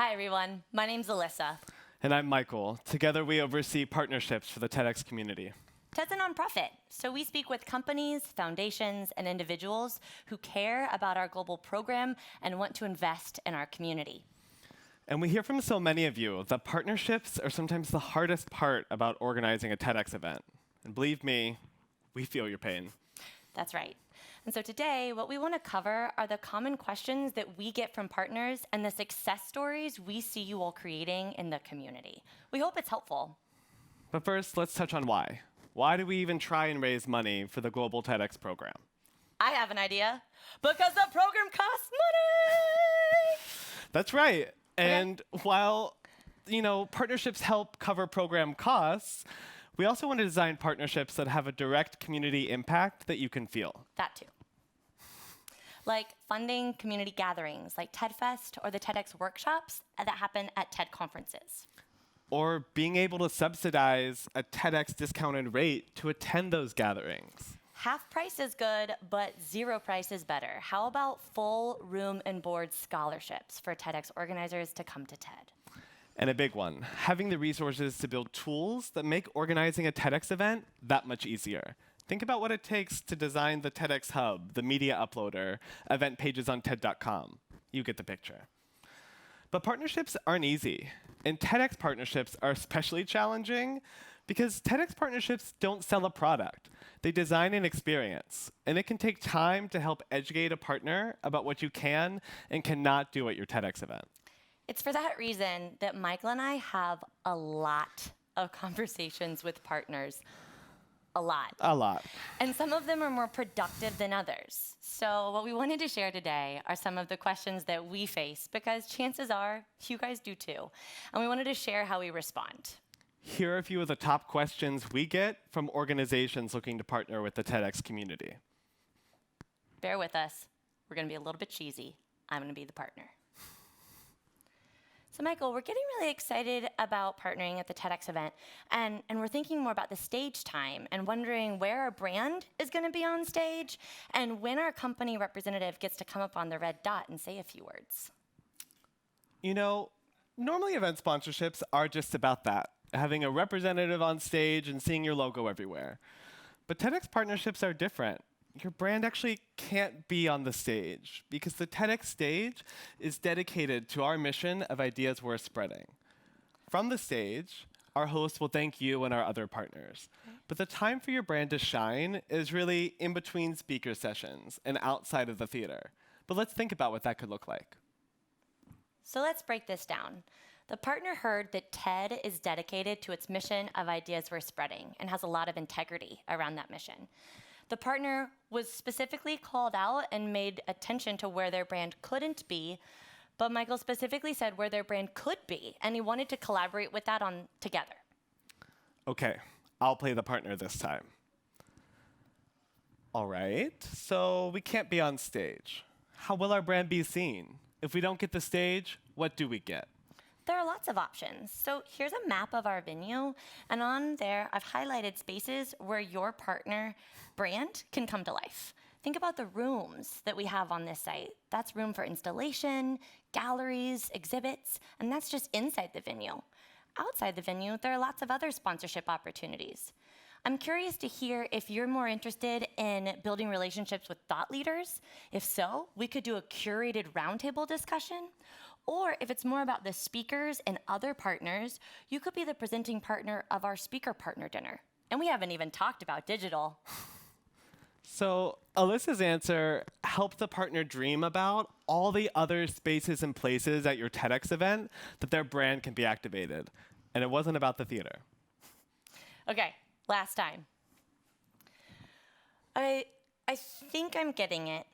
Hi, everyone. My name's Alyssa. And I'm Michael. Together, we oversee partnerships for the TEDx community. TED's a nonprofit, so we speak with companies, foundations, and individuals who care about our global program and want to invest in our community. And we hear from so many of you that partnerships are sometimes the hardest part about organizing a TEDx event. And believe me, we feel your pain. That's right. And so today, what we want to cover are the common questions that we get from partners and the success stories we see you all creating in the community. We hope it's helpful. But first, let's touch on why. Why do we even try and raise money for the Global TEDx program? I have an idea. Because the program costs money! That's right. And while, partnerships help cover program costs, we also want to design partnerships that have a direct community impact that you can feel. That too. Like funding community gatherings like TEDfest or the TEDx workshops that happen at TED conferences. Or being able to subsidize a TEDx discounted rate to attend those gatherings. Half price is good, but zero price is better. How about full room and board scholarships for TEDx organizers to come to TED? And a big one, having the resources to build tools that make organizing a TEDx event that much easier. Think about what it takes to design the TEDx Hub, the media uploader, event pages on TED.com. You get the picture. But partnerships aren't easy. And TEDx partnerships are especially challenging because TEDx partnerships don't sell a product. They design an experience. And it can take time to help educate a partner about what you can and cannot do at your TEDx event. It's for that reason that Michael and I have a lot of conversations with partners. A lot. A lot. And some of them are more productive than others. So what we wanted to share today are some of the questions that we face, because chances are you guys do too. And we wanted to share how we respond. Here are a few of the top questions we get from organizations looking to partner with the TEDx community. Bear with us. We're going to be a little bit cheesy. I'm going to be the partner. So Michael, we're getting really excited about partnering at the TEDx event, and we're thinking more about the stage time and wondering where our brand is going to be on stage and when our company representative gets to come up on the red dot and say a few words. Normally event sponsorships are just about that, having a representative on stage and seeing your logo everywhere. But TEDx partnerships are different. Your brand actually can't be on the stage because the TEDx stage is dedicated to our mission of ideas worth spreading. From the stage, our hosts will thank you and our other partners. But the time for your brand to shine is really in between speaker sessions and outside of the theater. But let's think about what that could look like. So let's break this down. The partner heard that TED is dedicated to its mission of ideas worth spreading and has a lot of integrity around that mission. The partner was specifically called out and made attention to where their brand couldn't be, but Michael specifically said where their brand could be, and he wanted to collaborate with that on together. Okay, I'll play the partner this time. All right, so we can't be on stage. How will our brand be seen? If we don't get the stage, what do we get? There are lots of options. So here's a map of our venue, and on there, I've highlighted spaces where your partner brand can come to life. Think about the rooms that we have on this site. That's room for installation, galleries, exhibits, and that's just inside the venue. Outside the venue, there are lots of other sponsorship opportunities. I'm curious to hear if you're more interested in building relationships with thought leaders. If so, we could do a curated roundtable discussion. Or if it's more about the speakers and other partners, you could be the presenting partner of our speaker partner dinner. And we haven't even talked about digital. So Alyssa's answer helped the partner dream about all the other spaces and places at your TEDx event that their brand can be activated. And it wasn't about the theater. Okay, last time. I think I'm getting it,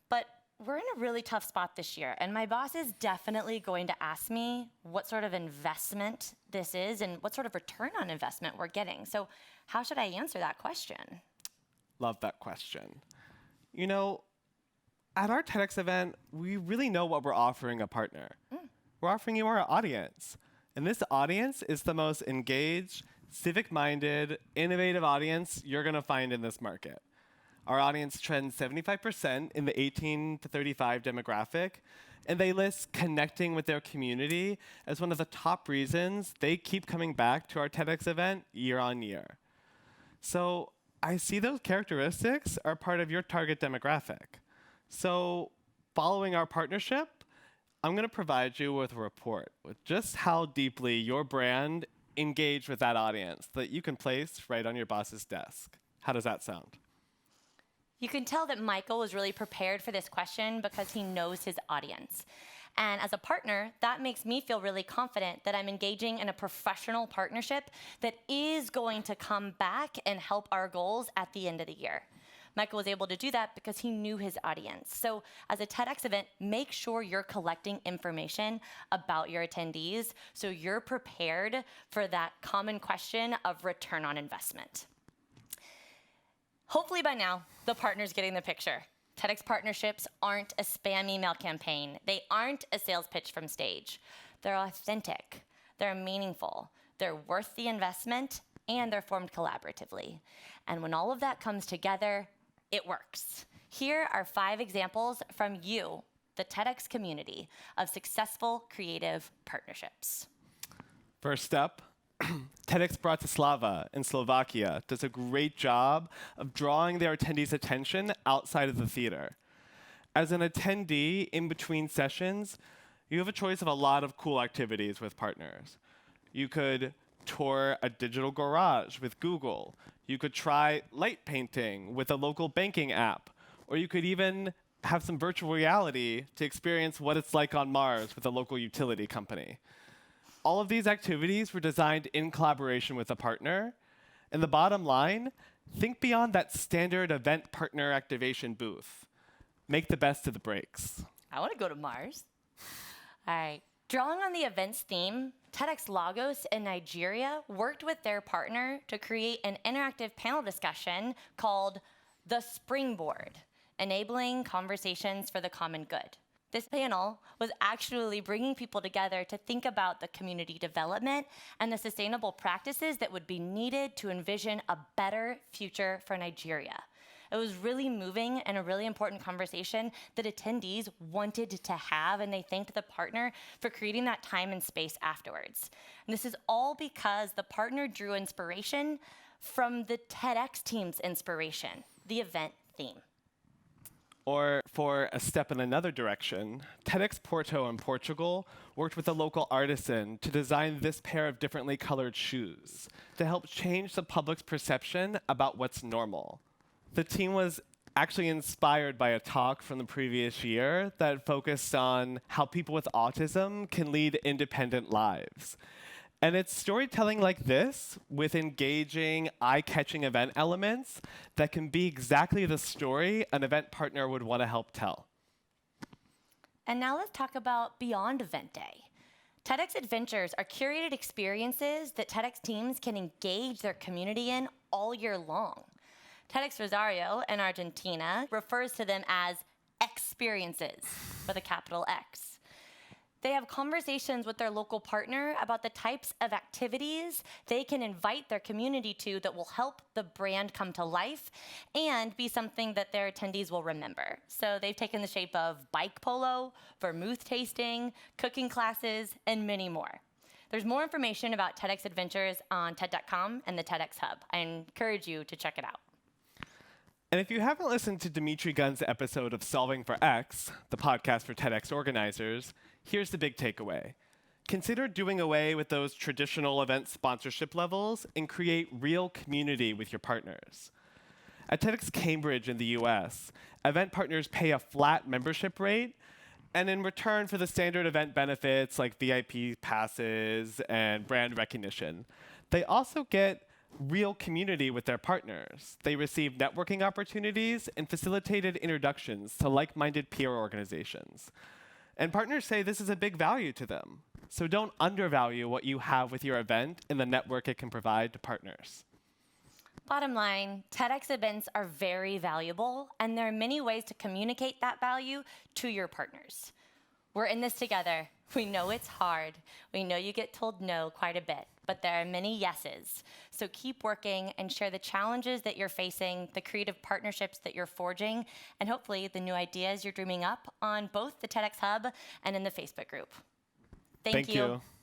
but we're in a really tough spot this year, and my boss is definitely going to ask me what sort of investment this is and what sort of return on investment we're getting. So how should I answer that question? Love that question. At our TEDx event, we really know what we're offering a partner. We're offering you our audience. And this audience is the most engaged, civic-minded, innovative audience you're going to find in this market. Our audience trends 75% in the 18 to 35 demographic, and they list connecting with their community as one of the top reasons they keep coming back to our TEDx event year on year. So I see those characteristics are part of your target demographic. So following our partnership, I'm going to provide you with a report with just how deeply your brand engaged with that audience that you can place right on your boss's desk. How does that sound? You can tell that Michael was really prepared for this question because he knows his audience. And as a partner, that makes me feel really confident that I'm engaging in a professional partnership that is going to come back and help our goals at the end of the year. Michael was able to do that because he knew his audience. So as a TEDx event, make sure you're collecting information about your attendees so you're prepared for that common question of return on investment. Hopefully by now, the partner's getting the picture. TEDx partnerships aren't a spam email campaign. They aren't a sales pitch from stage. They're authentic, they're meaningful, they're worth the investment, and they're formed collaboratively. And when all of that comes together, it works. Here are 5 examples from you, the TEDx community, of successful creative partnerships. First up, Tedx Bratislava in Slovakia does a great job of drawing their attendees' attention outside of the theater. As an attendee in between sessions, you have a choice of a lot of cool activities with partners. You could tour a digital garage with Google. You could try light painting with a local banking app. Or you could even have some virtual reality to experience what it's like on Mars with a local utility company. All of these activities were designed in collaboration with a partner. And the bottom line, think beyond that standard event partner activation booth. Make the best of the breaks. I want to go to Mars. All right. Drawing on the events theme, TEDx Lagos in Nigeria worked with their partner to create an interactive panel discussion called The Springboard, enabling conversations for the common good. This panel was actually bringing people together to think about the community development and the sustainable practices that would be needed to envision a better future for Nigeria. It was really moving and a really important conversation that attendees wanted to have, and they thanked the partner for creating that time and space afterwards. And this is all because the partner drew inspiration from the TEDx team's inspiration, the event theme. Or for a step in another direction, Tedx Porto in Portugal worked with a local artisan to design this pair of differently colored shoes to help change the public's perception about what's normal. The team was actually inspired by a talk from the previous year that focused on how people with autism can lead independent lives. And it's storytelling like this, with engaging, eye-catching event elements, that can be exactly the story an event partner would want to help tell. And now let's talk about beyond event day. Tedx Adventures are curated experiences that TEDx teams can engage their community in all year long. TEDx Rosario in Argentina refers to them as experiences with a capital X. They have conversations with their local partner about the types of activities they can invite their community to that will help the brand come to life and be something that their attendees will remember. So they've taken the shape of bike polo, vermouth tasting, cooking classes, and many more. There's more information about TEDx Adventures on TED.com and the TEDx Hub. I encourage you to check it out. And if you haven't listened to Dimitri Gunn's episode of Solving for X, the podcast for TEDx organizers, here's the big takeaway. Consider doing away with those traditional event sponsorship levels and create real community with your partners. At TEDx Cambridge in the US, event partners pay a flat membership rate, and in return for the standard event benefits like VIP passes and brand recognition, they also get real community with their partners. They receive networking opportunities and facilitated introductions to like-minded peer organizations. And partners say this is a big value to them. So don't undervalue what you have with your event and the network it can provide to partners. Bottom line, TEDx events are very valuable, and there are many ways to communicate that value to your partners. We're in this together. We know it's hard. We know you get told no quite a bit, but there are many yeses. So keep working and share the challenges that you're facing, the creative partnerships that you're forging, and hopefully the new ideas you're dreaming up on both the TEDx Hub and in the Facebook group. Thank you.